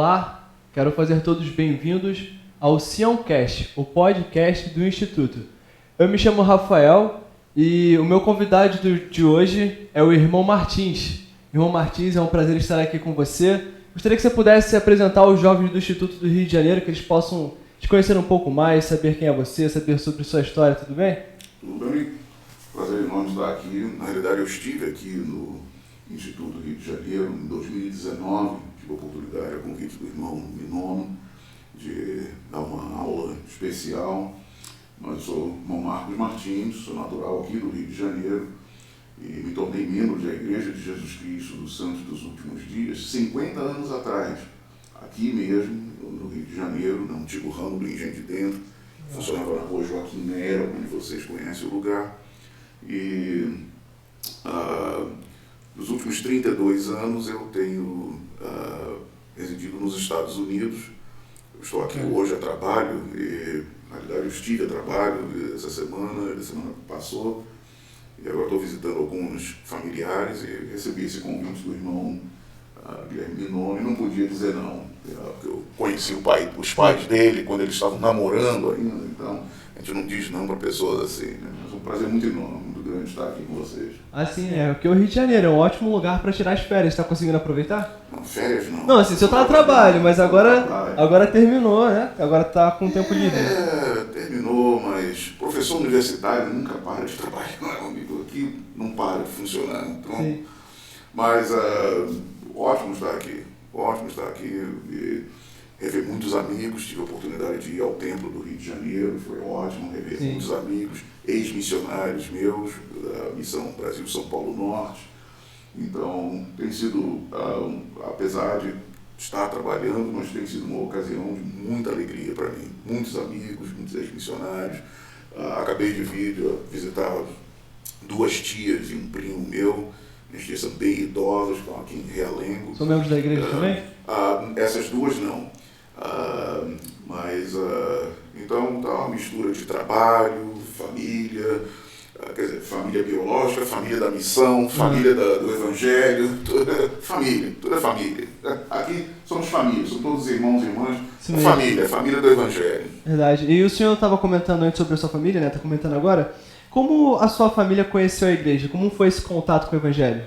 Olá, quero fazer todos bem-vindos ao Sioncast, o podcast do Instituto. Eu me chamo Rafael e o meu convidado de hoje é o irmão Martins. Irmão Martins, é um prazer estar aqui com você. Gostaria que você pudesse se apresentar aos jovens do Instituto do Rio de Janeiro, que eles possam te conhecer um pouco mais, saber quem é você, saber sobre sua história, tudo bem? Tudo bem, prazer enorme estar aqui. Na realidade, eu estive aqui no Instituto do Rio de Janeiro em 2019, tive a oportunidade, a convite do irmão Minono, de dar uma aula especial. Mas eu sou o irmão Marcos Martins, sou natural aqui do Rio de Janeiro e me tornei membro da Igreja de Jesus Cristo dos Santos dos Últimos Dias 50 anos atrás, aqui mesmo, no Rio de Janeiro, no antigo ramo do Engenho de Dentro. Funcionava na rua Joaquim Nera, onde vocês conhecem o lugar. E nos últimos 32 anos eu tenho residido nos Estados Unidos. Eu estou aqui hoje a trabalho, e na realidade eu estive a trabalho essa semana que passou, e agora estou visitando alguns familiares e recebi esse convite do irmão Guilherme Minono e não podia dizer não, porque eu conheci os pais dele quando eles estavam namorando ainda, então a gente não diz não para pessoas assim, né? Mas é um prazer muito enorme, muito grande estar aqui com vocês. Assim, porque o Rio de Janeiro é um ótimo lugar para tirar as férias. Está conseguindo aproveitar? Não, férias não. Não, assim, você está a trabalho, mas agora terminou, né? Agora está com tempo livre. Terminou, mas professor universitário nunca para de trabalhar, meu amigo. Aqui não para de funcionar. Então, sim. Mas ótimo estar aqui e rever muitos amigos. Tive a oportunidade de ir ao Templo do Rio de Janeiro, foi ótimo rever sim. muitos amigos, ex-missionários meus, da Missão Brasil São Paulo Norte. Então, tem sido, apesar de estar trabalhando, mas tem sido uma ocasião de muita alegria para mim. Muitos amigos, muitos ex-missionários. Acabei de vir visitar duas tias e um primo meu. Minhas tias são bem idosas, estão aqui em Realengo. São membros da igreja também? Essas duas não. Então tá uma mistura de trabalho, família, quer dizer, família biológica, família da missão, família do evangelho, tudo é família. Aqui somos família, são todos irmãos e irmãs, família do evangelho. Verdade. E o senhor estava comentando antes sobre a sua família, né? Está comentando agora. Como a sua família conheceu a igreja? Como foi esse contato com o evangelho?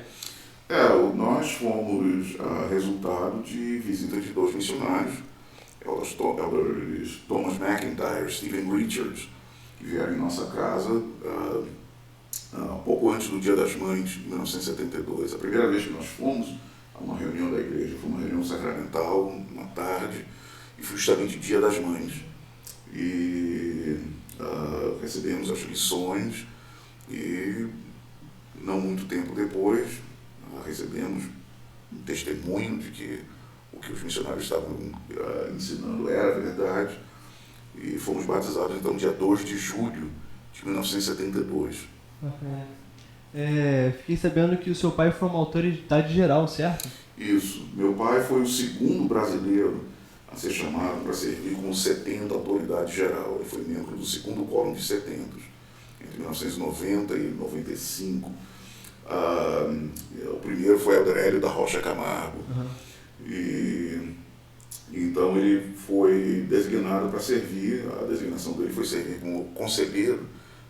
Nós fomos resultado de visita de dois missionários, elders Thomas McIntyre e Stephen Richards, que vieram em nossa casa pouco antes do Dia das Mães, de 1972. A primeira vez que nós fomos a uma reunião da igreja foi uma reunião sacramental, uma tarde, e foi justamente Dia das Mães. E recebemos as lições e não muito tempo depois recebemos um testemunho de que o que os missionários estavam ensinando era verdade e fomos batizados então dia 2 de julho de 1972. Fiquei sabendo que o seu pai foi uma autoridade geral, certo? Isso, meu pai foi o segundo brasileiro a ser chamado para servir como 70 autoridade geral. Ele foi membro do segundo quórum de 70, entre 1990 e 95. O primeiro foi Elder Hélio da Rocha Camargo. E então ele foi designado para servir, a designação dele foi servir como conselheiro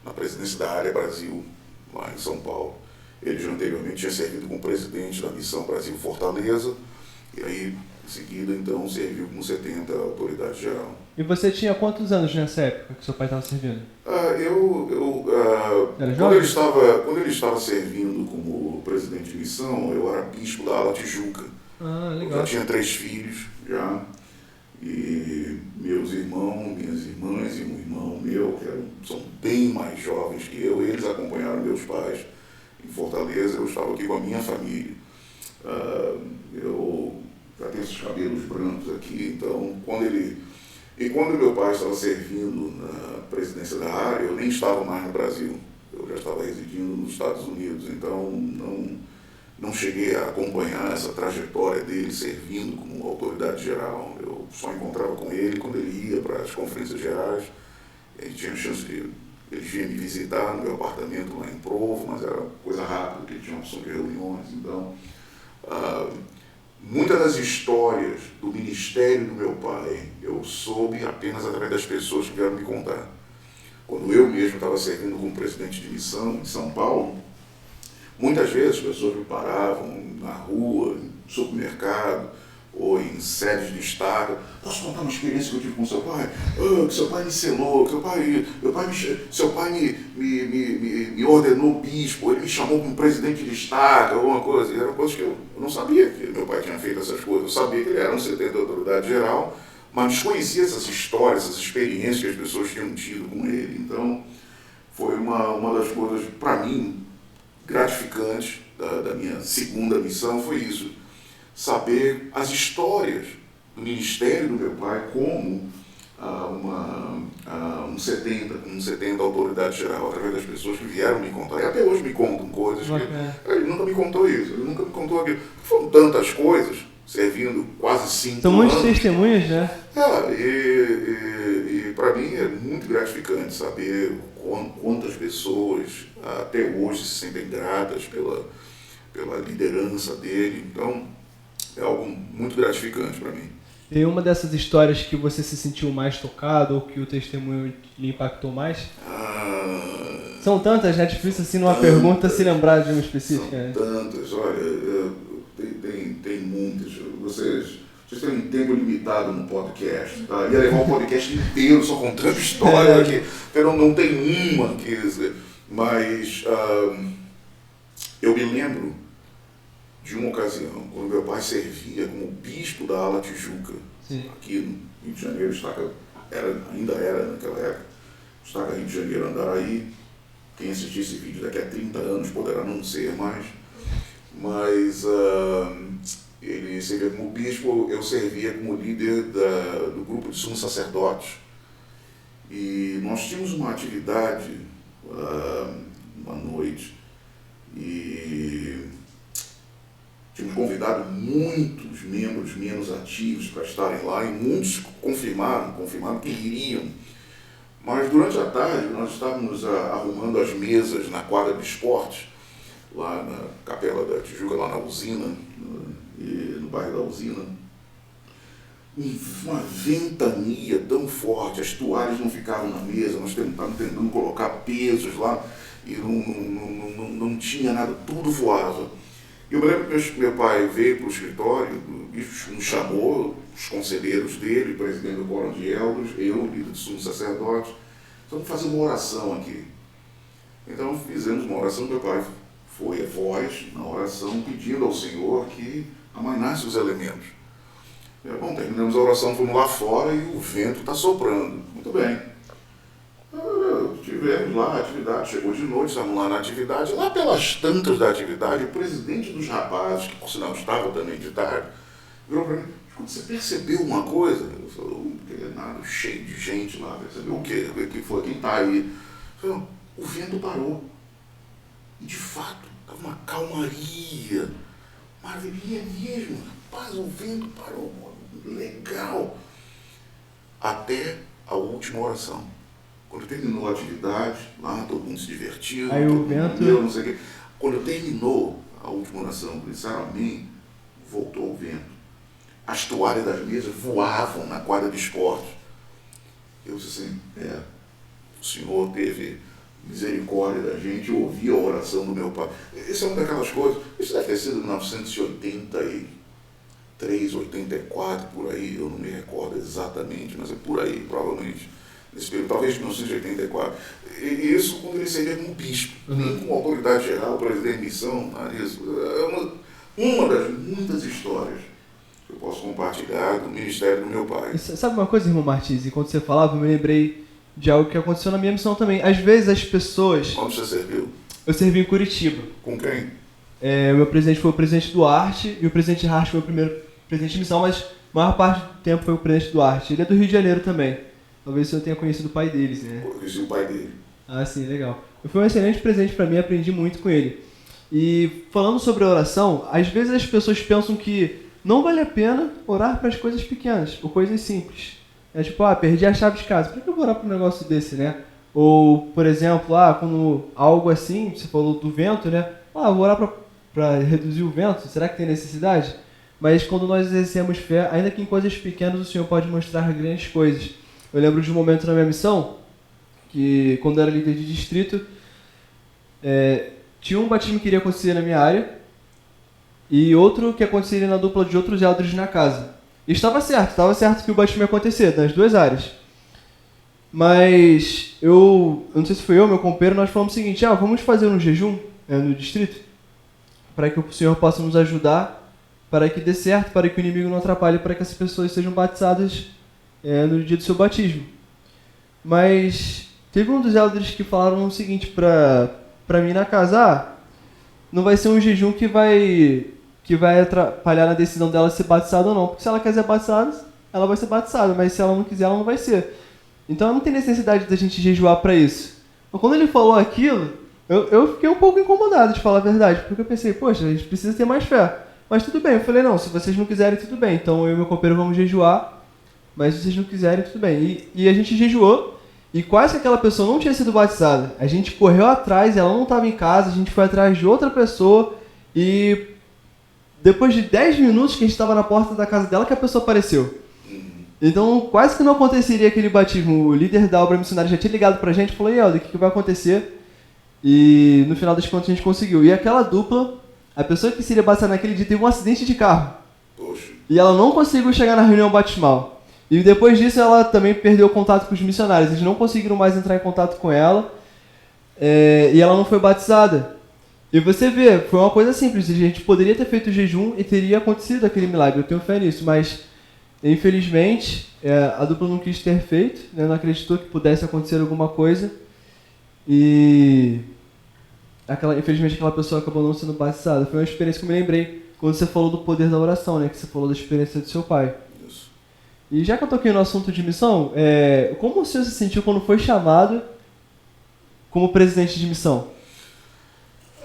na presidência da Área Brasil, lá em São Paulo. Ele já anteriormente tinha servido como presidente da Missão Brasil Fortaleza, e aí, em seguida, então, serviu como 70 autoridade geral. E você tinha quantos anos nessa época que seu pai estava servindo? Quando ele estava servindo como presidente de missão, eu era bispo da ala Tijuca. Legal. Eu já tinha 3 filhos, e meus irmãos, minhas irmãs e um irmão meu, que são bem mais jovens que eu, eles acompanharam meus pais em Fortaleza. Eu estava aqui com a minha família. Eu já tenho esses cabelos brancos aqui, então quando meu pai estava servindo na presidência da área, eu nem estava mais no Brasil, eu já estava residindo nos Estados Unidos, então não cheguei a acompanhar essa trajetória dele servindo como autoridade geral. Eu só encontrava com ele quando ele ia para as conferências gerais, ele tinha a chance de ele vinha me visitar no meu apartamento lá em Provo, mas era coisa rápida, porque ele tinha uma opção de reuniões, então Muitas das histórias do ministério do meu pai eu soube apenas através das pessoas que vieram me contar. Quando eu mesmo estava servindo como presidente de missão em São Paulo, muitas vezes as pessoas me paravam na rua, no supermercado ou em sedes de estado. Posso contar uma experiência que eu tive com seu pai? Que seu pai me selou, que seu pai me ordenou bispo, ele me chamou como presidente de estado, alguma coisa. E eram coisas que eu não sabia que meu pai tinha feito essas coisas. Eu sabia que ele era um secretário da autoridade geral, mas desconhecia essas histórias, essas experiências que as pessoas tinham tido com ele. Então, foi uma das coisas, para mim, gratificantes da minha segunda missão, foi isso. Saber as histórias do ministério do meu pai como um 70 autoridade geral, através das pessoas que vieram me contar. E até hoje me contam coisas que ele nunca me contou isso, ele nunca me contou aquilo. Foram tantas coisas, servindo quase 5 anos. São muitos testemunhos, né? E para mim é muito gratificante saber quantas pessoas até hoje se sentem gratas pela liderança dele. Então, é algo muito gratificante para mim. Tem uma dessas histórias que você se sentiu mais tocado ou que o testemunho lhe impactou mais? São tantas, né? Difícil assim numa pergunta se lembrar de uma específica. São tantas, olha, tem muitas. Vocês têm um tempo limitado no podcast, tá? Ia levar um podcast inteiro só contando história aqui. Então não tem uma, mas eu me lembro de uma ocasião, quando meu pai servia como bispo da Ala Tijuca, aqui no Rio de Janeiro, ainda era naquela época, Estaca Rio de Janeiro, Andaraí. Quem assistir esse vídeo daqui a 30 anos poderá não ser mais, mas ele servia como bispo, eu servia como líder do grupo de sumos sacerdotes. E nós tínhamos uma atividade uma noite, e tínhamos convidado muitos membros menos ativos para estarem lá, e muitos confirmaram que iriam. Mas durante a tarde nós estávamos arrumando as mesas na quadra de esportes, lá na Capela da Tijuca, lá na usina, no bairro da usina. Uma ventania tão forte, as toalhas não ficavam na mesa, nós estávamos tentando colocar pesos lá e não tinha nada, tudo voava. Eu me lembro que meu pai veio para o escritório e nos chamou, os conselheiros dele, o presidente do Quórum de Elders, eu, líder de sumos sacerdotes, vamos fazer uma oração aqui. Então fizemos uma oração, meu pai foi a voz na oração pedindo ao Senhor que amainasse os elementos. Bom, terminamos a oração, fomos lá fora e o vento está soprando. Muito bem. Tivemos lá a atividade, chegou de noite, estávamos lá na atividade, lá pelas tantas da atividade, o presidente dos rapazes, que por sinal estava também de tarde, virou para mim: você percebeu uma coisa? Eu falei: nada, cheio de gente lá, percebeu o quê? O que foi? Quem está aí? Eu falei: o vento parou. E de fato, estava uma calmaria, maravilha mesmo, rapaz, o vento parou, legal. Até a última oração. Quando terminou a atividade, lá todo mundo se divertiu, aí todo o vento... mundo, não sei o quê. Quando terminou a última oração, disseram amém, voltou o vento. As toalhas das mesas voavam na quadra de esporte. Eu disse assim: o Senhor teve misericórdia da gente, eu ouvi a oração do meu pai. Isso é uma daquelas coisas, isso deve ter sido em 1983, 84, por aí, eu não me recordo exatamente, mas é por aí, provavelmente. Nesse período, talvez de 1984. E isso quando ele servia como bispo, nem como autoridade geral, presidente de missão, isso. É uma das muitas histórias que eu posso compartilhar do ministério do meu pai. Sabe uma coisa, irmão Martins? Enquanto você falava, eu me lembrei de algo que aconteceu na minha missão também. Às vezes as pessoas... Onde você serviu? Eu servi em Curitiba. Com quem? O meu presidente foi o presidente Duarte, e o presidente Hart foi o primeiro presidente de missão, mas a maior parte do tempo foi o presidente Duarte. Ele é do Rio de Janeiro também. Talvez eu tenha conhecido o pai deles, né? Eu conheci o pai dele. Ah, sim, legal. Foi um excelente presente para mim, aprendi muito com ele. E falando sobre a oração, às vezes as pessoas pensam que não vale a pena orar para as coisas pequenas, ou coisas simples. É tipo, perdi a chave de casa, por que eu vou orar para um negócio desse, né? Ou, por exemplo, quando algo assim, você falou do vento, né? Vou orar para reduzir o vento, será que tem necessidade? mas quando nós exercemos fé, ainda que em coisas pequenas, o Senhor pode mostrar grandes coisas. Eu lembro de um momento na minha missão, que quando eu era líder de distrito, tinha um batismo que iria acontecer na minha área, e outro que aconteceria na dupla de outros elders na casa. E estava certo que o batismo ia acontecer, nas duas áreas. Mas eu não sei se foi eu, meu companheiro, nós falamos o seguinte, vamos fazer um jejum no distrito, para que o Senhor possa nos ajudar, para que dê certo, para que o inimigo não atrapalhe, para que essas pessoas sejam batizadas no dia do seu batismo. Mas teve um dos elders que falaram o seguinte para mim na casa, não vai ser um jejum que vai atrapalhar na decisão dela ser batizada ou não, porque se ela quiser ser batizada, ela vai ser batizada, mas se ela não quiser, ela não vai ser. Então não tem necessidade da gente jejuar para isso. Mas quando ele falou aquilo, eu fiquei um pouco incomodado, de falar a verdade, porque eu pensei, poxa, a gente precisa ter mais fé. Mas tudo bem, eu falei, não, se vocês não quiserem, tudo bem. Então eu e meu companheiro vamos jejuar, mas se vocês não quiserem, tudo bem. E a gente jejuou, e quase que aquela pessoa não tinha sido batizada. A gente correu atrás, ela não estava em casa, a gente foi atrás de outra pessoa, e depois de 10 minutos que a gente estava na porta da casa dela, que a pessoa apareceu. Então, quase que não aconteceria aquele batismo. O líder da obra missionária já tinha ligado pra gente e falou, Helder, o que vai acontecer? E no final das contas a gente conseguiu. E aquela dupla, a pessoa que seria batizada naquele dia teve um acidente de carro. Poxa. E ela não conseguiu chegar na reunião batismal. E depois disso ela também perdeu o contato com os missionários. Eles não conseguiram mais entrar em contato com ela. E ela não foi batizada. E você vê, foi uma coisa simples. A gente poderia ter feito o jejum e teria acontecido aquele milagre. Eu tenho fé nisso, mas infelizmente a dupla não quis ter feito, né? Não acreditou que pudesse acontecer alguma coisa. E infelizmente aquela pessoa acabou não sendo batizada. Foi uma experiência que eu me lembrei quando você falou do poder da oração, né? Que você falou da experiência do seu pai. Isso. E já que eu toquei no assunto de missão, como o senhor se sentiu quando foi chamado como presidente de missão?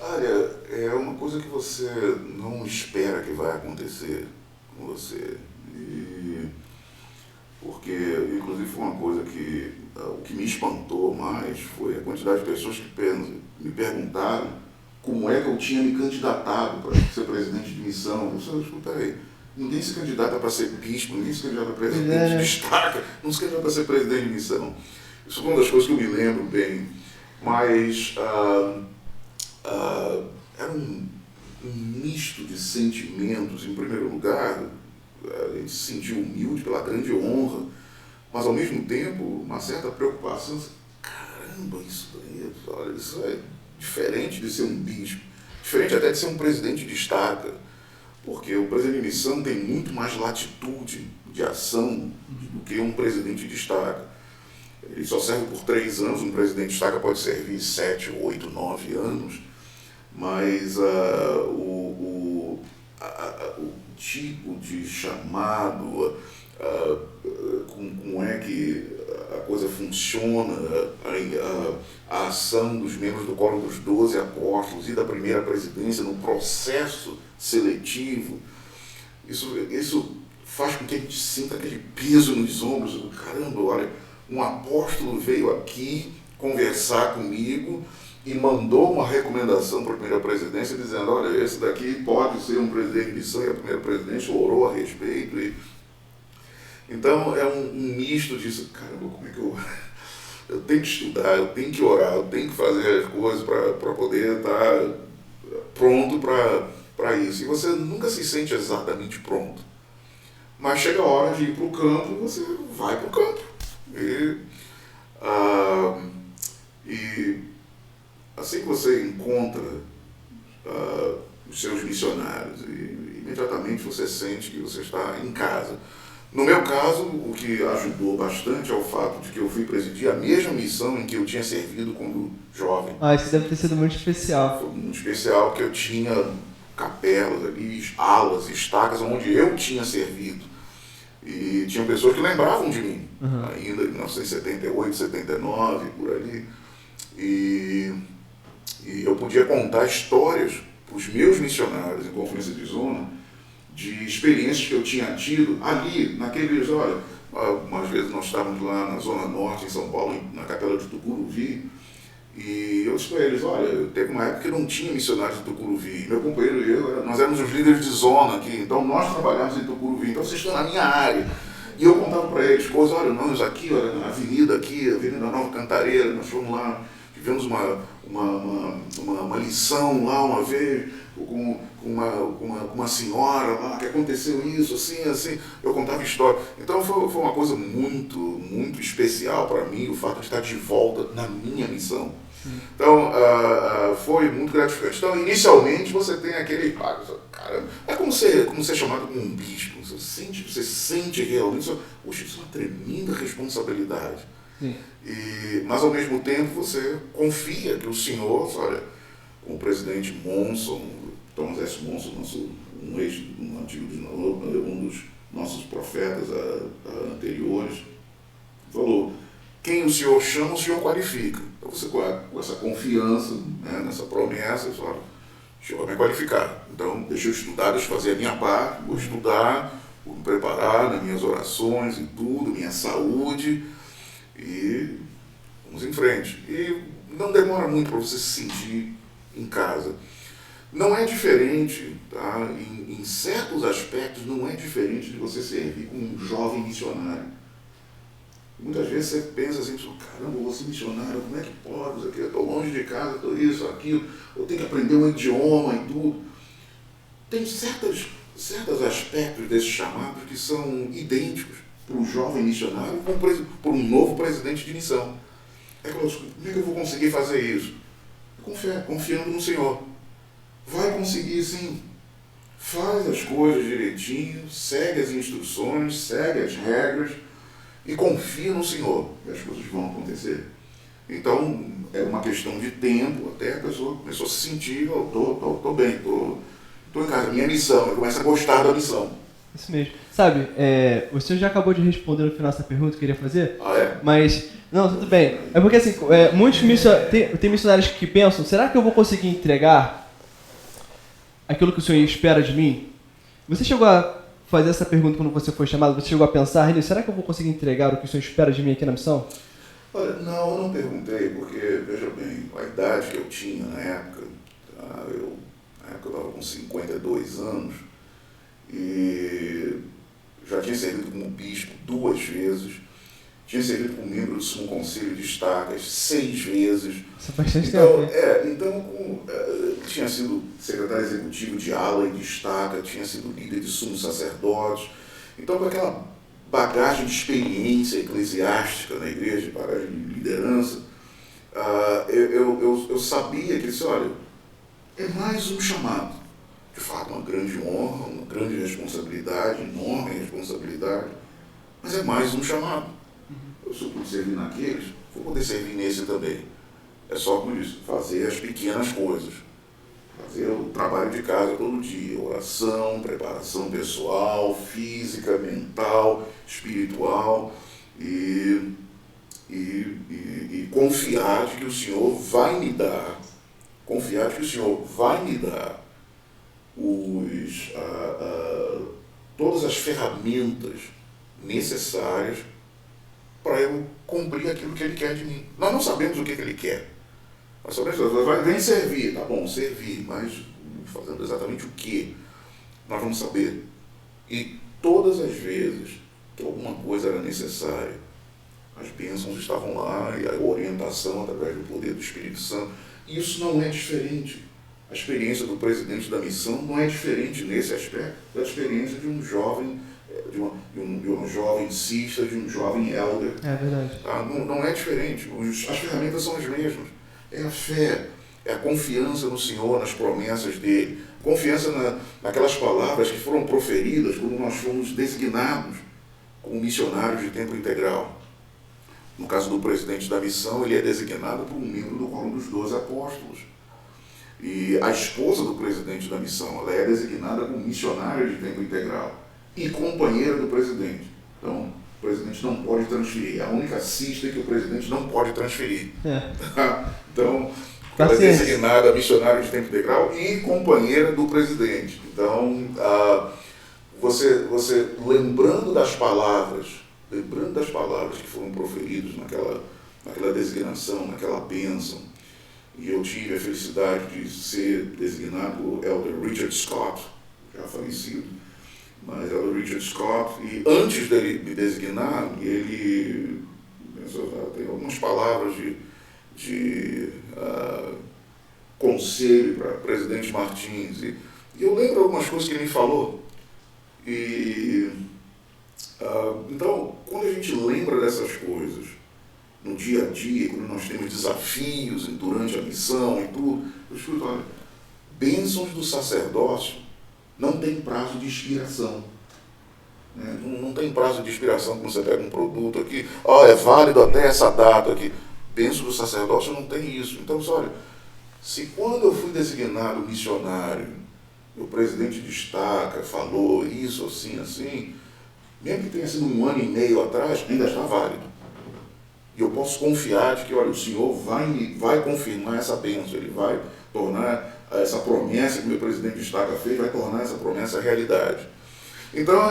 Olha, é uma coisa que você não espera que vai acontecer com você. Porque, inclusive, foi uma coisa que o que me espantou mais foi a quantidade de pessoas que me perguntaram como é que eu tinha me candidatado para ser presidente de missão. Eu disse, escuta aí, ninguém se candidata para ser bispo, ninguém se candidata para presidente de destaque, não se candidata para ser presidente de missão. Isso foi uma das coisas que eu me lembro bem. Mas era um misto de sentimentos. Em primeiro lugar, a gente se sentiu humilde pela grande honra, mas ao mesmo tempo uma certa preocupação. Caramba, isso é diferente de ser um bispo, diferente até de ser um presidente de destaca, porque o presidente de missão tem muito mais latitude de ação do que um presidente de destaca. Ele só serve por 3 anos, um presidente de destaca pode servir 7, 8, 9 anos, mas o tipo de chamado, como é que a coisa funciona, a ação dos membros do Quórum dos 12 Apóstolos e da primeira presidência no processo seletivo, isso faz com que a gente sinta aquele peso nos ombros. Caramba, olha, um apóstolo veio aqui conversar comigo e mandou uma recomendação para a primeira presidência dizendo, olha, esse daqui pode ser um presidente de missão, e a primeira presidência orou a respeito. Então é um misto disso. Caramba, como é que eu tenho que estudar, eu tenho que orar, eu tenho que fazer as coisas para poder estar pronto para isso. E você nunca se sente exatamente pronto. Mas chega a hora de ir para o campo, você vai para o campo. E assim que você encontra os seus missionários, e imediatamente você sente que você está em casa. No meu caso, o que ajudou bastante é o fato de que eu fui presidir a mesma missão em que eu tinha servido quando jovem. Isso deve ter sido muito especial. Foi muito especial, que eu tinha capelas ali, alas, estacas, onde eu tinha servido. E tinha pessoas que lembravam de mim, ainda em 1978, 79, por ali. E eu podia contar histórias para os meus missionários em conferência de zona, de experiências que eu tinha tido ali, naqueles, olha, umas vezes nós estávamos lá na Zona Norte, em São Paulo, na capela de Tucuruvi, E eu disse para eles, olha, teve uma época que não tinha missionários em Tucuruvi. Meu companheiro e eu, nós éramos os líderes de zona aqui, então nós trabalhávamos em Tucuruvi, então vocês estão na minha área. E eu contava para eles coisas, olha, nós aqui, olha, na avenida aqui, Avenida Nova Cantareira, nós fomos lá, tivemos uma lição lá uma vez, com uma senhora lá, que aconteceu isso, assim, eu contava história. Então foi uma coisa muito, muito especial para mim, o fato de estar de volta na minha missão. Então, foi muito gratificante. Então, inicialmente, você tem aquele, cara, é como ser chamado como um bispo, você sente realmente, poxa, isso é uma tremenda responsabilidade. Mas, ao mesmo tempo, você confia que o Senhor, olha, o presidente Monson, Thomas S. Monson, um dos nossos profetas anteriores, falou, quem o Senhor chama, o Senhor qualifica. Então você com essa confiança, né, nessa promessa, você fala, o Senhor vai me qualificar. Então deixa eu estudar, deixa eu fazer a minha parte, vou estudar, vou me preparar nas minhas orações e tudo, minha saúde, e vamos em frente. E não demora muito para você se sentir em casa. Não é diferente, tá? Em certos aspectos, não é diferente de você servir como um jovem missionário. Muitas vezes você pensa assim, caramba, eu vou ser missionário, como é que pode? Eu estou longe de casa, estou isso, aquilo, eu tenho que aprender um idioma e tudo. Tem certos aspectos desse chamado que são idênticos para um jovem missionário e para um novo presidente de missão. Como é que eu vou conseguir fazer isso? Com fé, confiando no Senhor. Vai conseguir sim. Faz as coisas direitinho, segue as instruções, segue as regras e confia no Senhor, que as coisas vão acontecer. Então, é uma questão de tempo, até a pessoa começou a se sentir, tô bem, tô em casa, minha missão, eu começo a gostar da missão. Isso mesmo. Sabe, o senhor já acabou de responder no final essa pergunta que eu queria fazer, é? Mas, não, tudo bem. É porque assim, muitos tem missionários que pensam, será que eu vou conseguir entregar aquilo que o senhor espera de mim? Você chegou a fazer essa pergunta quando você foi chamado? Você chegou a pensar, será que eu vou conseguir entregar o que o senhor espera de mim aqui na missão? Olha, não, eu não perguntei, porque, veja bem, a idade que eu tinha na época, eu estava com 52 anos e já tinha servido como bispo 2 vezes, tinha servido como membro do Sumo Conselho de Estacas 6 vezes. Isso é bastante tempo. Então, tinha sido secretário executivo de ala e de Estaca, tinha sido líder de sumos sacerdotes. Então, com aquela bagagem de experiência eclesiástica na igreja, bagagem de liderança, eu sabia que disse, olha, é mais um chamado. De fato, uma grande honra, uma grande responsabilidade, enorme responsabilidade, mas é mais um chamado. Se eu puder servir naqueles, vou poder servir nesse também. É só como isso, fazer as pequenas coisas. Fazer o trabalho de casa todo dia, oração, preparação pessoal, física, mental, espiritual e confiar de que o Senhor vai me dar, todas as ferramentas necessárias para eu cumprir aquilo que Ele quer de mim. Nós não sabemos o que Ele quer. Nós sabemos, vem servir, tá bom, servir, mas fazendo exatamente o que? Nós vamos saber. E todas as vezes que alguma coisa era necessária, as bênçãos estavam lá e a orientação através do poder do Espírito Santo. Isso não é diferente. A experiência do presidente da missão não é diferente nesse aspecto da experiência de um jovem, de uma jovem cista, de um jovem elder. É verdade. Tá? Não é diferente. As ferramentas são as mesmas. É a fé, é a confiança no Senhor, nas promessas dele, confiança naquelas palavras que foram proferidas quando nós fomos designados como missionários de tempo integral. No caso do presidente da missão, ele é designado por um membro do coro dos 12 apóstolos. E a esposa do presidente da missão, ela é designada como missionária de tempo integral e companheira do presidente. Então, o presidente não pode transferir. É a única cista que o presidente não pode transferir. Então, ela é designada missionária de tempo integral e companheira do presidente. Então, você lembrando das palavras que foram proferidas naquela designação, naquela bênção, e eu tive a felicidade de ser designado por Elder Richard Scott, já falecido, mas Elder Richard Scott, e antes dele me designar, ele tem algumas palavras de conselho para o presidente Martins, e eu lembro algumas coisas que ele me falou, então, quando a gente lembra dessas coisas, no dia a dia, quando nós temos desafios durante a missão e tudo, eu escuto, olha, bênçãos do sacerdócio não tem prazo de expiração. Né? Não tem prazo de expiração quando você pega um produto aqui, é válido até essa data aqui. Bênção do sacerdócio não tem isso. Então, olha, se quando eu fui designado missionário, o presidente destaca, falou isso, assim, mesmo que tenha sido 1 ano e meio atrás, ainda está válido. E eu posso confiar de que, olha, o Senhor vai confirmar essa bênção, Ele vai tornar essa promessa que o meu presidente destaca fez, vai tornar essa promessa realidade. Então,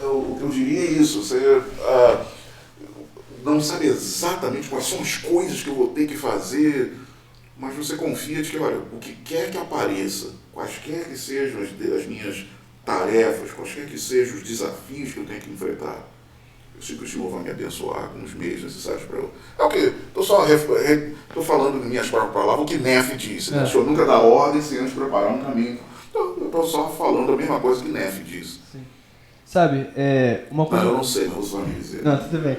o que eu diria é isso, você não sabe exatamente quais são as coisas que eu vou ter que fazer, mas você confia de que, olha, o que quer que apareça, quaisquer que sejam as minhas tarefas, quaisquer que sejam os desafios que eu tenho que enfrentar, eu sei que o Senhor vai me abençoar com os meios necessários para eu... É o quê? Estou falando em minhas próprias palavras, o que Nefe disse. Né? O Senhor nunca dá ordem sem antes preparar um caminho. Então, eu estou só falando a mesma coisa que Nefe disse. Sim. Sabe, uma coisa... Não, eu não sei, não vou me dizer. Não, tudo bem.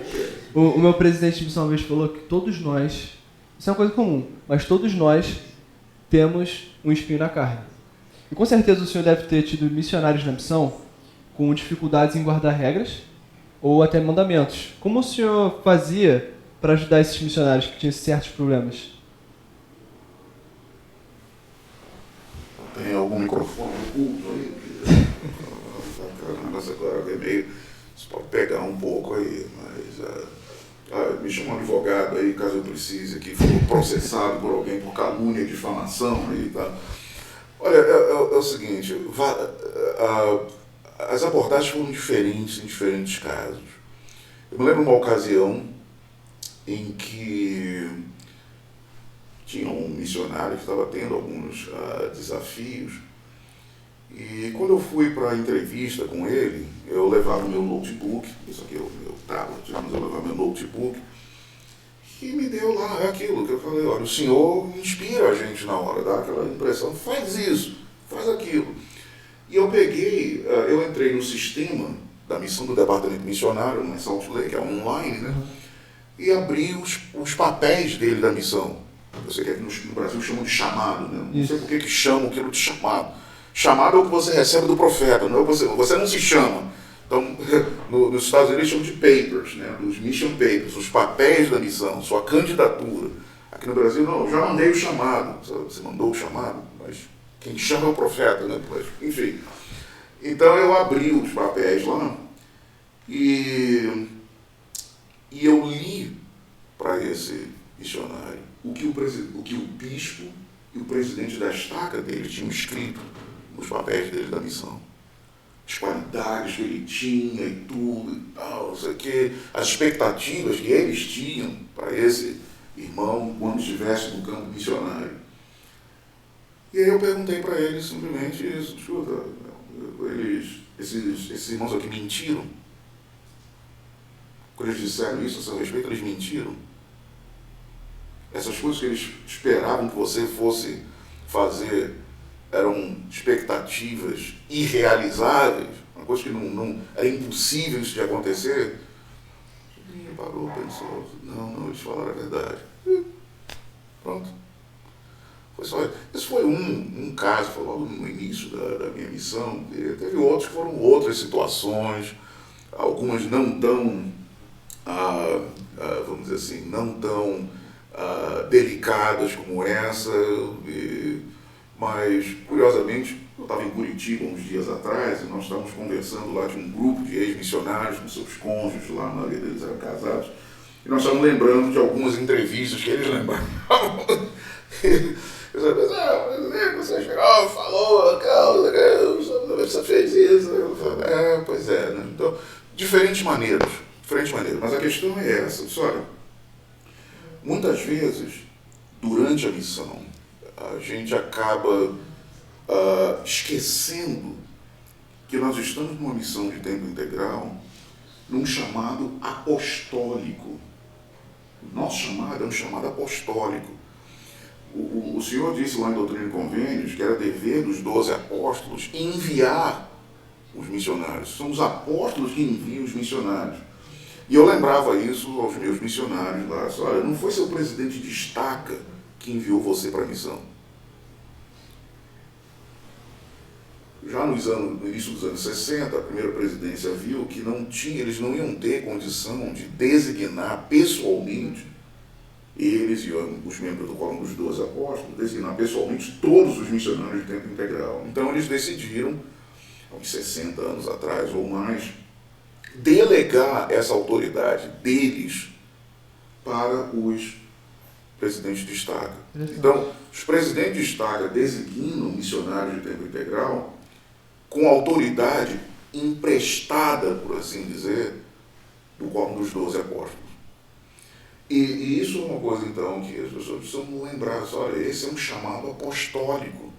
O meu presidente de missão uma vez falou que todos nós, isso é uma coisa comum, mas todos nós temos um espinho na carne. E com certeza o senhor deve ter tido missionários na missão com dificuldades em guardar regras ou até mandamentos. Como o senhor fazia para ajudar esses missionários que tinham certos problemas? Tem algum microfone oculto aí? O negócio agora é meio... Você pode pegar um pouco aí, mas... me chama um advogado aí, caso eu precise, que for processado por alguém por calúnia e difamação aí, tá? Olha, é o seguinte, as abordagens foram diferentes em diferentes casos. Eu me lembro de uma ocasião em que tinha um missionário que estava tendo alguns desafios, e quando eu fui para a entrevista com ele, eu levava o meu notebook, isso aqui é o meu tablet, mas eu levava meu notebook, e me deu lá aquilo que eu falei, olha, o Senhor inspira a gente na hora, dá aquela impressão, faz isso, faz aquilo. E eu entrei no sistema da missão do departamento missionário, no Salt Lake, que é online, né? E abri os papéis dele da missão. Eu sei que aqui no Brasil chamam de chamado, né? Não sei por que chamam aquilo de chamado. Chamado é o que você recebe do profeta, não é você não se chama. Então, nos Estados Unidos chamam de papers, né? Os mission papers, os papéis da missão, sua candidatura. Aqui no Brasil, não, eu já mandei o chamado. Você mandou o chamado, mas quem chama é o profeta, né? Mas, enfim. Então, eu abri os papéis lá e eu li para esse missionário o que o bispo e o presidente da estaca dele tinham escrito nos papéis dele da missão. As qualidades que ele tinha e tudo e tal, não sei o quê, as expectativas que eles tinham para esse irmão quando estivesse no campo missionário. E aí eu perguntei para eles simplesmente isso, escuta, esses irmãos aqui mentiram? Quando eles disseram isso a seu respeito, eles mentiram? Essas coisas que eles esperavam que você fosse fazer eram expectativas irrealizáveis, uma coisa que não era impossível isso de acontecer. E parou, pensou, não, eles falaram a verdade. E pronto. Esse foi um caso, foi logo no início da minha missão. E teve outros que foram outras situações, algumas não tão, vamos dizer assim, não tão delicadas como essa, mas, curiosamente, eu estava em Curitiba uns dias atrás e nós estávamos conversando lá de um grupo de ex-missionários com seus cônjuges, lá na maioria deles eram casados, e nós estávamos lembrando de algumas entrevistas que eles lembravam. Você chegou, falou, você fez isso. Eu falei, pois é, né? Então, diferentes maneiras, mas a questão é essa, olha, muitas vezes durante a missão, a gente acaba esquecendo que nós estamos numa missão de tempo integral, num chamado apostólico. O nosso chamado é um chamado apostólico. O Senhor disse lá em Doutrina e Convênios que era dever dos 12 apóstolos enviar os missionários. São os apóstolos que enviam os missionários. E eu lembrava isso aos meus missionários lá. Olha, não foi seu presidente de estaca que enviou você para a missão. Já no início dos anos 60, a primeira presidência viu que eles não iam ter condição de designar pessoalmente, eles e os membros do Quórum dos 12 Apóstolos, designar pessoalmente todos os missionários de tempo integral. Então eles decidiram, há uns 60 anos atrás ou mais, delegar essa autoridade deles para os presidentes de estaca. Então, os presidentes de estaca designam missionários de tempo integral com autoridade emprestada, por assim dizer, do Quórum dos 12 Apóstolos. E isso é uma coisa, então, que as pessoas precisam lembrar. Olha, esse é um chamado apostólico.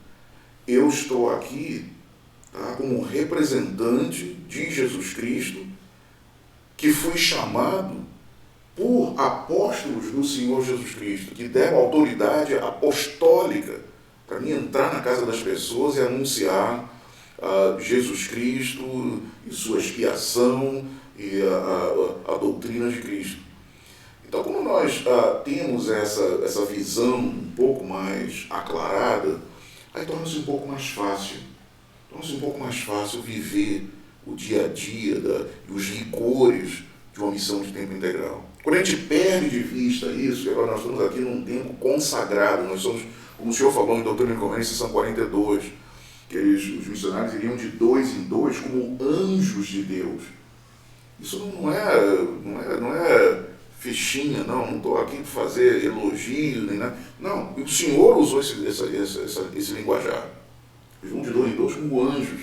Eu estou aqui, tá, como representante de Jesus Cristo, que fui chamado por apóstolos do Senhor Jesus Cristo, que deram autoridade apostólica para mim entrar na casa das pessoas e anunciar Jesus Cristo e sua expiação e a doutrina de Cristo. Então, como nós temos essa visão um pouco mais aclarada, aí torna-se um pouco mais fácil. Torna-se um pouco mais fácil viver o dia a dia e os rigores de uma missão de tempo integral. Quando a gente perde de vista isso, que agora nós estamos aqui num tempo consagrado, nós somos, como o senhor falou em Doutrina e Convênios, são 42, que os missionários iriam de 2 em 2 como anjos de Deus. Isso não é fichinha, não estou aqui para fazer elogio, nem nada. Não, o Senhor usou esse linguajar. Eles vão de 2 em 2 como anjos.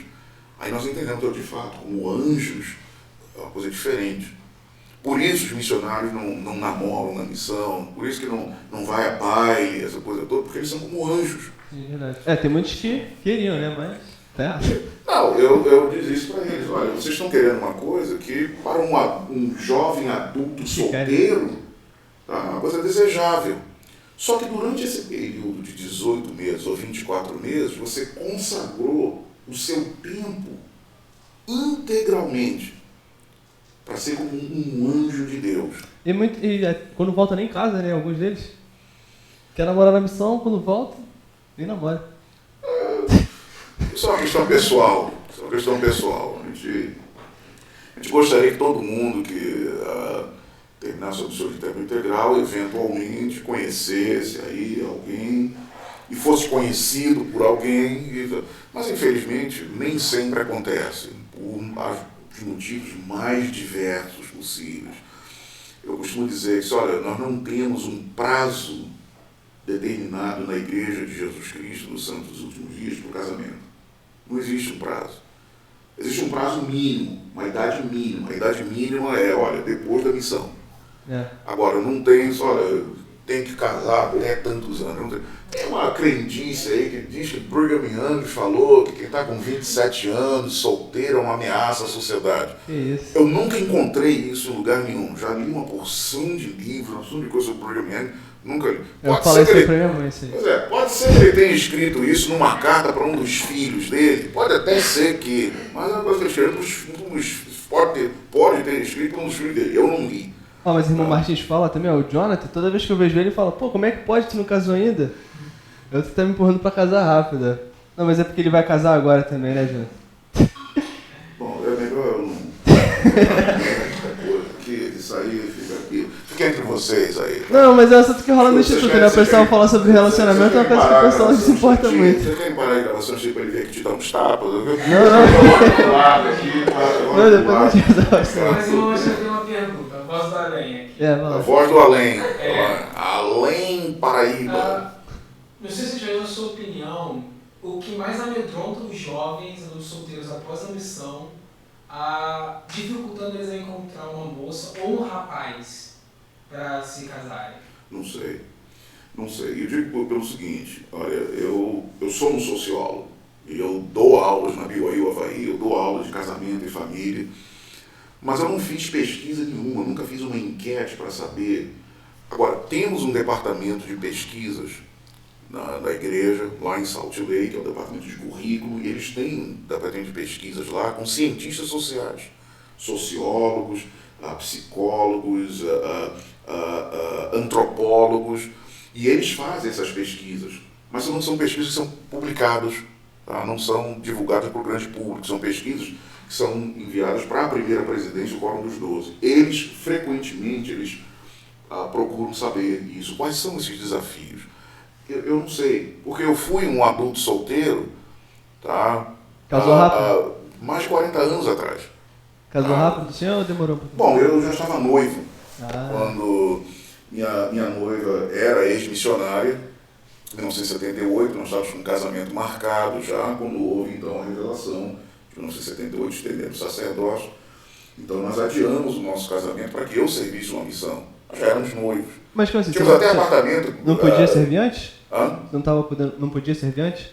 Aí nós entendemos, de fato, como anjos é uma coisa diferente. Por isso os missionários não namoram na missão, por isso que não vai a baile, essa coisa toda, porque eles são como anjos. É verdade. Tem muitos que queriam, né? Mas... Não, eu disse isso para eles. Olha, vocês estão querendo uma coisa que para um jovem adulto solteiro, tá, é uma coisa desejável. Só que durante esse período de 18 meses ou 24 meses, você consagrou o seu tempo integralmente para ser como um anjo de Deus. E quando volta nem em casa, né? Alguns deles quer namorar na missão, quando volta, nem namora. Isso é uma questão pessoal. Isso é uma questão pessoal. A gente gostaria que todo mundo que terminasse a missão de tempo integral, eventualmente conhecesse aí alguém e fosse conhecido por alguém. Mas, infelizmente, nem sempre acontece, por motivos mais diversos possíveis. Eu costumo dizer que, olha, nós não temos um prazo determinado na Igreja de Jesus Cristo, nos Santos dos Últimos Dias, para o casamento. Não existe um prazo. Existe um prazo mínimo, uma idade mínima. A idade mínima é, olha, depois da missão. Agora, não tem, olha, tem que casar até tantos anos. Tem uma crendice aí que diz que Brigham Young falou que quem está com 27 anos, solteiro, é uma ameaça à sociedade. Que isso? Eu nunca encontrei isso em lugar nenhum. Já li uma porção de livros, uma porção de coisa sobre Brigham Young. Nunca li. Eu falei isso pra minha mãe, isso aí. Pois pode ser que ele tenha escrito isso numa carta para um dos filhos dele. Pode até ser que... Mas é uma coisa que ele escreveu, pode ter escrito para um dos filhos dele. Eu não li. Mas o irmão Martins fala também, o Jonathan, toda vez que eu vejo ele fala, como é que pode, tu não casou ainda? Eu tô me empurrando pra casar rápido. Não, mas é porque ele vai casar agora também, né, Jonathan? Bom, é melhor eu não... Isso aí fica entre vocês aí. Não, mas é um assunto que rola no Instituto, né? O pessoal fala sobre relacionamento, é uma coisa que o pessoal não se importa muito. Você quer parar de gravação para ele ver que te dá uns tapas? Não, depois a gente resolve isso. Mas eu acho que eu tenho uma pergunta, a voz do além aqui. A voz do além. Além Paraíba. Não sei se já na sua opinião, o que mais amedronta os jovens, os solteiros após a missão, dificultando eles a encontrar uma moça ou um rapaz para se casarem? Não sei. Não sei. Eu digo pelo seguinte, olha, eu sou um sociólogo e eu dou aulas na BYU Havaí, eu dou aulas de casamento e família, mas eu não fiz pesquisa nenhuma, nunca fiz uma enquete para saber. Agora, temos um departamento de pesquisas da igreja, lá em Salt Lake, que é o departamento de currículo, e eles têm um departamento de pesquisas lá com cientistas sociais, sociólogos, psicólogos, antropólogos, e eles fazem essas pesquisas, mas não são pesquisas que são publicadas, tá? Não são divulgadas para o grande público, são pesquisas que são enviadas para a primeira presidência, o Quórum dos 12. Eles, frequentemente, procuram saber isso. Quais são esses desafios? Eu não sei, porque eu fui um adulto solteiro, tá? Casou rápido? Mais de 40 anos atrás. Casou rápido, senhor, ou demorou um pouquinho? Bom, eu já estava noivo quando minha noiva era ex-missionária, em 1978, nós estávamos com um casamento marcado já, quando houve então a revelação de 1978, estendendo o sacerdócio. Então nós adiamos o nosso casamento para que eu servisse uma missão. Nós já éramos noivos. Mas como assim? Tínhamos até apartamento. Não podia servir antes? Não podia servir antes?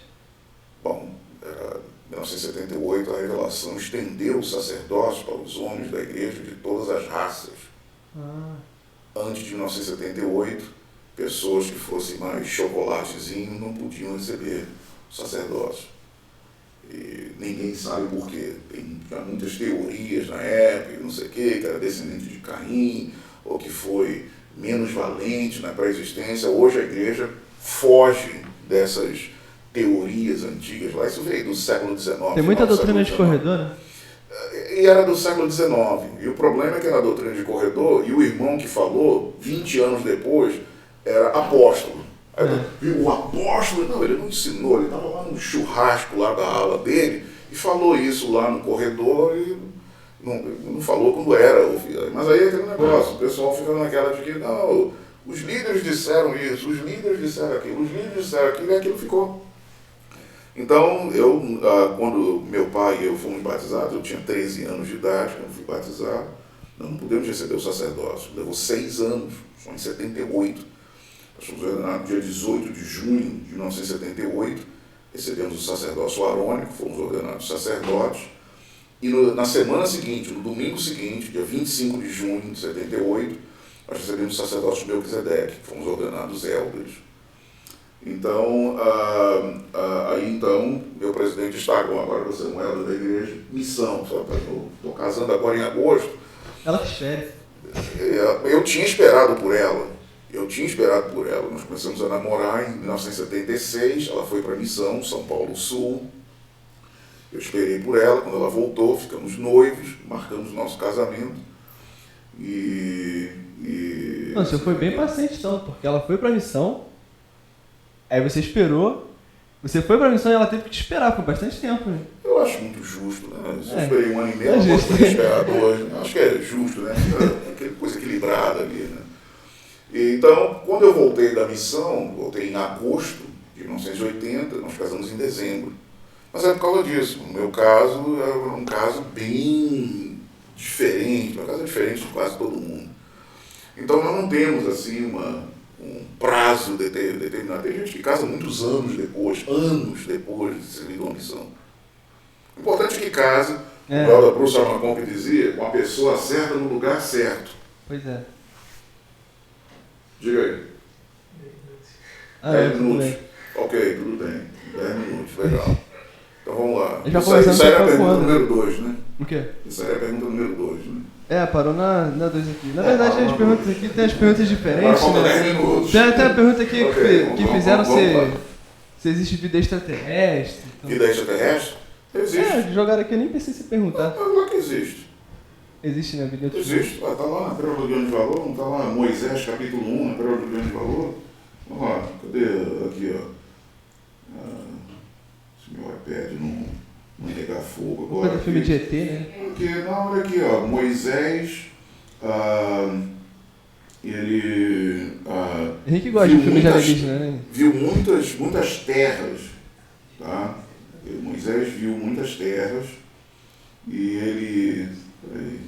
Bom, era 1978, a revelação estendeu o sacerdócio para os homens da igreja de todas as raças. Antes de 1978, pessoas que fossem mais chocolatezinho não podiam receber o sacerdócio. E ninguém sabe por quê. Tem muitas teorias na época, não sei o quê, que era descendente de Caim, ou que foi menos valente na pré-existência. Hoje a igreja foge dessas teorias antigas lá. Isso veio do século XIX. Tem muita doutrina de corredor, né? E era do século XIX. E o problema é que era a doutrina de corredor, e o irmão que falou, 20 anos depois, era apóstolo. Aí, o apóstolo, não, ele não ensinou, ele estava lá no churrasco lá da ala dele e falou isso lá no corredor e não falou quando era. Mas aí é aquele negócio, o pessoal fica naquela de que, não, os líderes disseram isso, os líderes disseram aquilo, os líderes disseram aquilo, e aquilo ficou. Então, quando meu pai e eu fomos batizados, eu tinha 13 anos de idade quando fui batizado, não pudemos receber o sacerdócio. Levou 6 anos, só em 78. Nós fomos ordenados no dia 18 de junho de 1978, recebemos o sacerdócio arônico, fomos ordenados sacerdotes, e na semana seguinte, no domingo seguinte, dia 25 de junho de 78, nós recebemos o sacerdócio de Melquisedeque, fomos ordenados élderes. Então, meu presidente está agora, você é um elder da igreja, missão, estou casando agora em agosto. Ela que espere. Eu tinha esperado por ela. Nós começamos a namorar em 1976, ela foi para a missão, São Paulo Sul. Eu esperei por ela, quando ela voltou, ficamos noivos, marcamos nosso casamento. Não, você foi bem paciente então, porque ela foi para a missão, aí você esperou, você foi para a missão e ela teve que te esperar por bastante tempo, né? Eu acho muito justo, né? Se eu esperei 1 ano e meio, eu posso ter esperado 2, né? Acho que é justo, né? Aquela coisa equilibrada ali, né? Então, quando eu voltei da missão, voltei em agosto de 1980, nós casamos em dezembro. Mas é por causa disso. No meu caso, é um caso bem diferente, meu caso é diferente de quase todo mundo. Então, nós não temos, assim, um prazo determinado. Tem gente que casa muitos anos depois de servir uma missão. O importante é que case, o da Bruce Armacon que dizia, com a pessoa certa no lugar certo. Pois é. Diga aí. 10 minutos. Ok, tudo bem. 10 minutos, legal. Então vamos lá. Isso aí era a pergunta número 2, né? O quê? Isso aí é a pergunta número 2, né? Parou na 2 aqui. Na verdade, as perguntas aqui tem as perguntas diferentes, né? 10 minutos. Tem até a pergunta aqui que fizeram se existe vida extraterrestre. Então. Vida extraterrestre? Existe. Jogaram aqui, eu nem pensei se perguntar. Claro que existe. Existe na vida extraterrestre? Existe. Está lá na Pérola do Grande Valor, não está lá Moisés, capítulo 1, na Pérola do Grande Valor? Vamos lá, cadê? Aqui, ó. Se meu iPad não pegar fogo agora. Coisa do filme de ET, né? Porque, não, olha aqui, ó. Moisés, ele... Henrique gosta de filme de alienígena, né? Viu muitas terras, tá? Moisés viu muitas terras e ele... Peraí,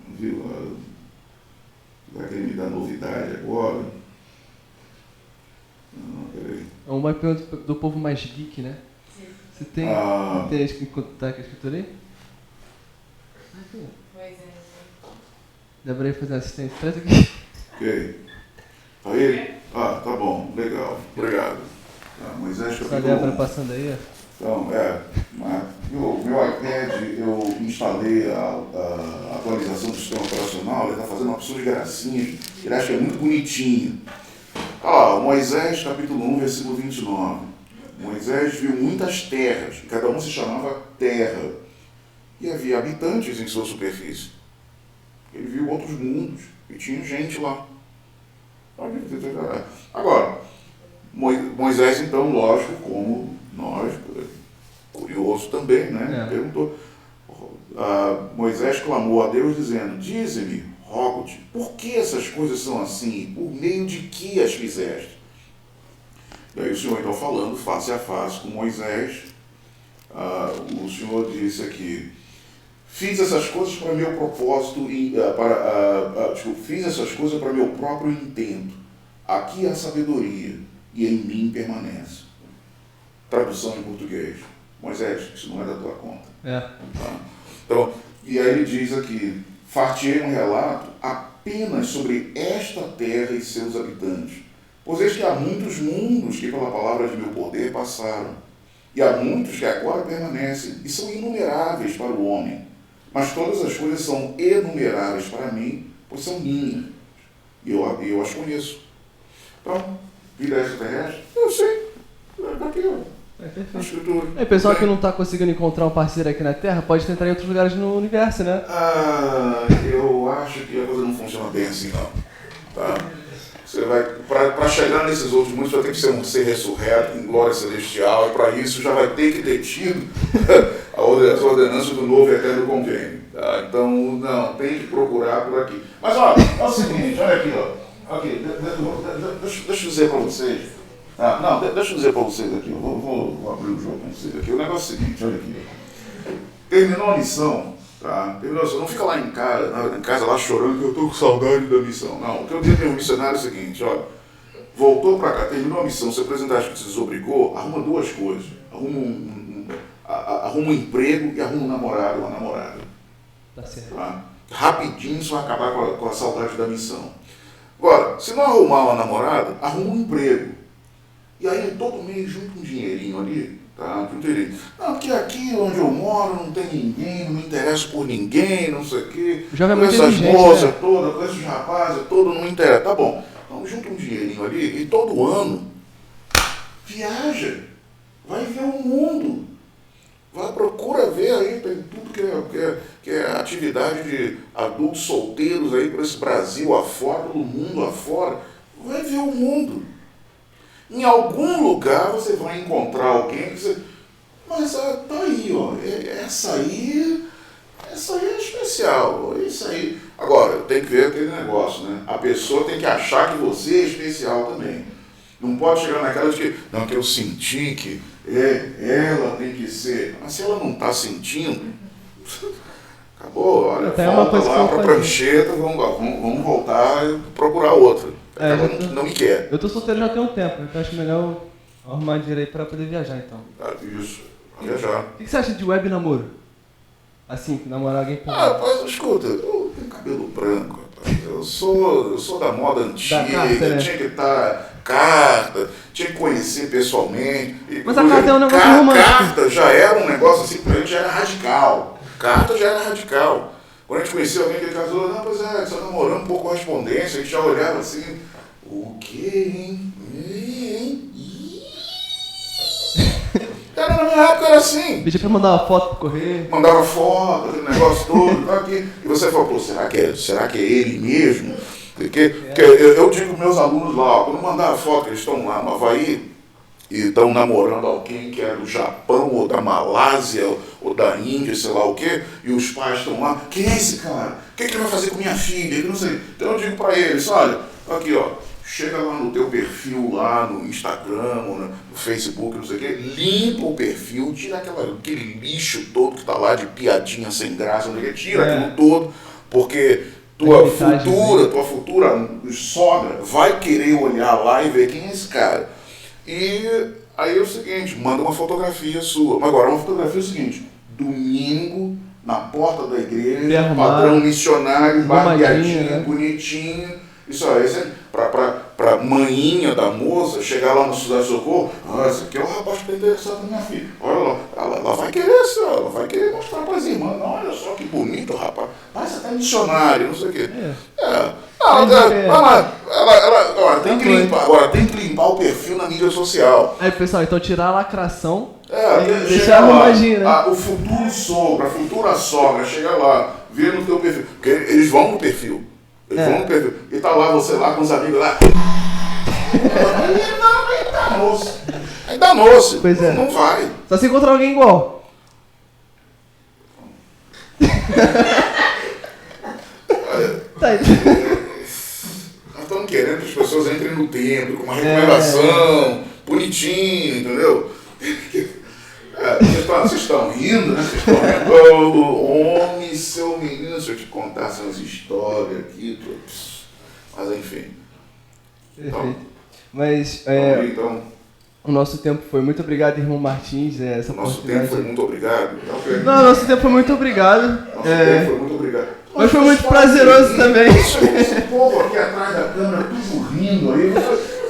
não viu? Vai querer me dar novidade agora? É uma pergunta do povo mais geek, né? Você tem contato com a escritura aí? Deveria fazer assistência. Traz aqui. Ok. Aí? Ah, tá bom. Legal. Obrigado. Moisés Essa Débora passando aí, ó. Então, meu iPad, eu instalei a atualização do sistema operacional, ele está fazendo uma opção de gracinhas, ele acha que é muito bonitinho. Moisés, capítulo 1, versículo 29. Moisés viu muitas terras, e cada uma se chamava terra, e havia habitantes em sua superfície. Ele viu outros mundos, e tinha gente lá. Agora, Moisés, então, lógico, como nós, curioso também, né? Perguntou. Moisés clamou a Deus dizendo: dize-me, rogo-te, por que essas coisas são assim? Por meio de que as fizeste? Daí o Senhor, então, falando face a face com Moisés, o Senhor disse aqui: fiz essas coisas para meu propósito, fiz essas coisas para meu próprio intento. Aqui há sabedoria, e em mim permanece. Tradução em português: Moisés, isso não é da tua conta. Então, e aí ele diz aqui: far-te-ei um relato apenas sobre esta terra e seus habitantes, pois eis que há muitos mundos que pela palavra de meu poder passaram, e há muitos que agora permanecem, e são inumeráveis para o homem, mas todas as coisas são enumeráveis para mim, pois são minhas, e eu as conheço. Então, vida extraterrestre, eu sei, daqui a escritura. Pessoal que não está conseguindo encontrar um parceiro aqui na Terra, pode tentar em outros lugares no universo, né? Eu acho que a coisa não funciona bem assim, não. Tá? Você vai, para chegar nesses outros mundos, vai ter que ser um ser ressurreto em glória celestial, e para isso já vai ter que ter tido as ordenanças do novo e eterno convênio. Tá? Então, não, tem que procurar por aqui. Mas olha, é o seguinte, olha aqui, ó. Aqui, deixa eu dizer para vocês. Deixa eu dizer para vocês aqui, vou abrir o jogo para vocês aqui. O negócio é o seguinte, olha aqui. Terminou a missão, tá? Não fica lá em casa lá chorando que eu estou com saudade da missão. Não, o que eu digo para o missionário é o seguinte, olha. Voltou para cá, terminou a missão, se apresentar que se desobrigou, arruma duas coisas. Arruma um emprego e arruma um namorado ou uma namorada. Tá certo. Tá? Rapidinho isso vai acabar com a saudade da missão. Agora, se não arrumar uma namorada, arruma um emprego. E aí todo mês junta um dinheirinho ali, tá? Não, porque aqui onde eu moro não tem ninguém, não me interesso por ninguém, não sei o quê. Com essas moças todas, com esses rapazes todos, não me interessa. Tá bom, então junta um dinheirinho ali e todo ano viaja, vai ver o mundo. Procura ver aí, tem tudo que é atividade de adultos solteiros aí por esse Brasil afora, pelo mundo afora. Vai ver o mundo. Em algum lugar você vai encontrar alguém que você... Mas tá aí, ó. Essa aí é especial. Isso aí. Agora, tem que ver aquele negócio, né? A pessoa tem que achar que você é especial também. Não pode chegar naquela de que... Não, que eu senti que... ela tem que ser... Mas se ela não está sentindo... Acabou, olha, volta lá para a prancheta, vamos voltar e procurar outra. Ela não me quer. Eu tô solteiro já tem um tempo, então acho melhor eu arrumar dinheiro aí para poder viajar, então. Isso, viajar. O que você acha de web namoro? Assim, namorar alguém por... Rapaz, escuta, eu tenho cabelo branco, rapaz. Eu sou da moda antiga, carta, né? Tinha que estar... Carta, tinha que conhecer pessoalmente. Mas a carta é um negócio romântico. Carta já era um negócio assim, pra gente já era radical. Carta já era radical. Quando a gente conhecia alguém que ele casou, não, pois é, só namorando por correspondência, a gente já olhava assim, o quê, hein? Cara, na minha época era assim. Pedia pra mandar uma foto pro correio. Mandava foto, aquele negócio todo, tá aqui. E você falou, pô, será que é ele mesmo? Porque eu digo para meus alunos lá, quando mandar a foto, eles estão lá no Havaí e estão namorando alguém que é do Japão, ou da Malásia, ou da Índia, sei lá o quê, e os pais estão lá, quem é esse cara? O que ele vai fazer com minha filha? Eu não sei. Então eu digo para eles, olha, aqui ó, chega lá no teu perfil lá no Instagram, ou no Facebook, não sei o quê, limpa o perfil, tira aquele lixo todo que está lá de piadinha sem graça, não sei o quê, tira aquilo todo, porque... Tua futura sogra vai querer olhar lá e ver quem é esse cara. E aí é o seguinte, manda uma fotografia sua. Agora, uma fotografia é o seguinte, domingo, na porta da igreja, padrão missionário, barbeadinho, né? Bonitinho. Isso aí, pra manhinha da moça chegar lá no Cidade Socorro, esse aqui é o rapaz que está interessado na minha filha. Olha lá, ela vai querer mostrar para as irmãs. Não, olha só que bonito, rapaz. Parece até missionário, não sei o quê. Agora tem que limpar o perfil na mídia social. Aí, pessoal, então tirar a lacração e deixar arrumadinho, né? O futuro sogro, a futura sogra, chega lá, vê no teu perfil. Porque eles vão no perfil. E tá lá, você lá com os amigos lá. Aí danou-se. Pois é. Não vai. Só se encontrar alguém igual. Tá. Nós estamos querendo que as pessoas entrem no templo com uma recomendação, bonitinho, entendeu? Vocês estão rindo, né? Vocês estão rindo. Homem, seu menino, se eu te contar essas histórias aqui, mas enfim. Perfeito. Mas então, o nosso tempo foi. Muito obrigado, irmão Martins. Nosso tempo foi muito obrigado. Não, nosso tempo foi muito obrigado. Nosso tempo foi muito obrigado. Mas foi muito prazeroso também. Esse povo aqui atrás da câmera, tudo rindo aí.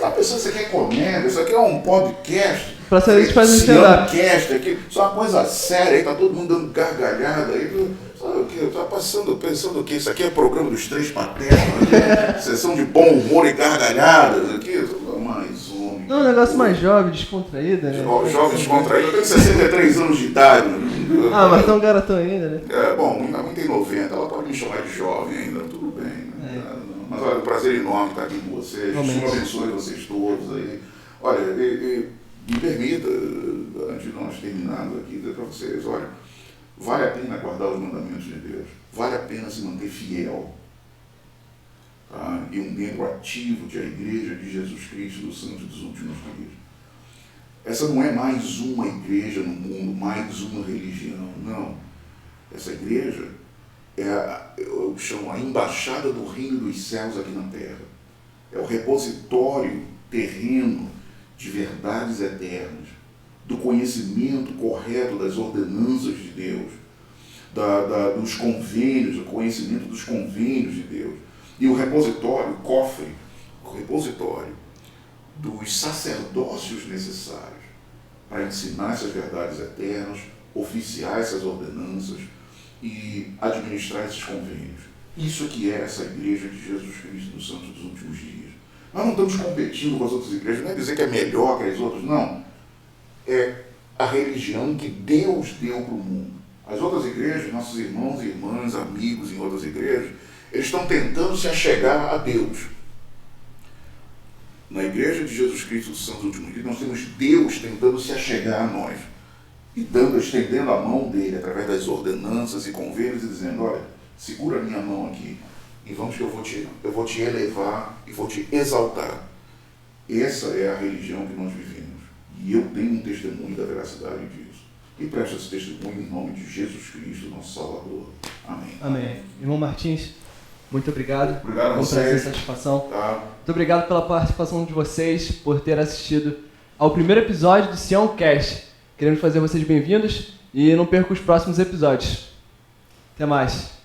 A pessoa, isso aqui é comédia, isso aqui é um podcast. Pra saber a gente faz um stand-up. Aqui, isso é uma coisa séria aí, tá todo mundo dando gargalhada aí. Sabe o que? Tá pensando o quê? Isso aqui é programa dos Três Patetas, sessão de bom humor e gargalhadas aqui. Mais homem. Não, um negócio mais jovem, descontraído, né? Jovem descontraído. Eu tenho 63 anos de idade. Mas tão garotão ainda, né? Bom, minha mãe tem 90, ela pode me chamar de jovem ainda, tudo bem. Né? Mas olha, um prazer enorme estar aqui com vocês. Deus abençoe vocês todos aí. Olha, me permita, antes de nós terminarmos aqui, dizer para vocês, olha, vale a pena guardar os mandamentos de Deus, vale a pena se manter fiel, tá? E um membro ativo de a Igreja de Jesus Cristo dos Santos dos Últimos Dias. Essa não é mais uma igreja no mundo, mais uma religião, não. Essa igreja eu chamo a embaixada do reino dos céus aqui na terra. É o repositório terreno de verdades eternas, do conhecimento correto das ordenanças de Deus, dos convênios, o conhecimento dos convênios de Deus. E o repositório, o repositório dos sacerdócios necessários para ensinar essas verdades eternas, oficiar essas ordenanças e administrar esses convênios. Isso que é essa igreja de Jesus Cristo dos Santos dos Últimos Dias. Nós não estamos competindo com as outras igrejas, não é dizer que é melhor que as outras, não. É a religião que Deus deu para o mundo. As outras igrejas, nossos irmãos e irmãs, amigos em outras igrejas, eles estão tentando se achegar a Deus. Na igreja de Jesus Cristo dos Santos dos Últimos Dias, nós temos Deus tentando se achegar a nós. E estendendo a mão dele através das ordenanças e convênios e dizendo, olha, segura a minha mão aqui e vamos que eu vou te elevar e vou te exaltar. Essa é a religião que nós vivemos. E eu tenho um testemunho da veracidade disso. E presto esse testemunho em nome de Jesus Cristo, nosso Salvador. Amém. Amém. Irmão Martins, muito obrigado. Obrigado a vocês. Prazer e satisfação. Tá. Muito obrigado pela participação de vocês, por ter assistido ao primeiro episódio do Sião Cast. Queremos fazer vocês bem-vindos e não percam os próximos episódios. Até mais.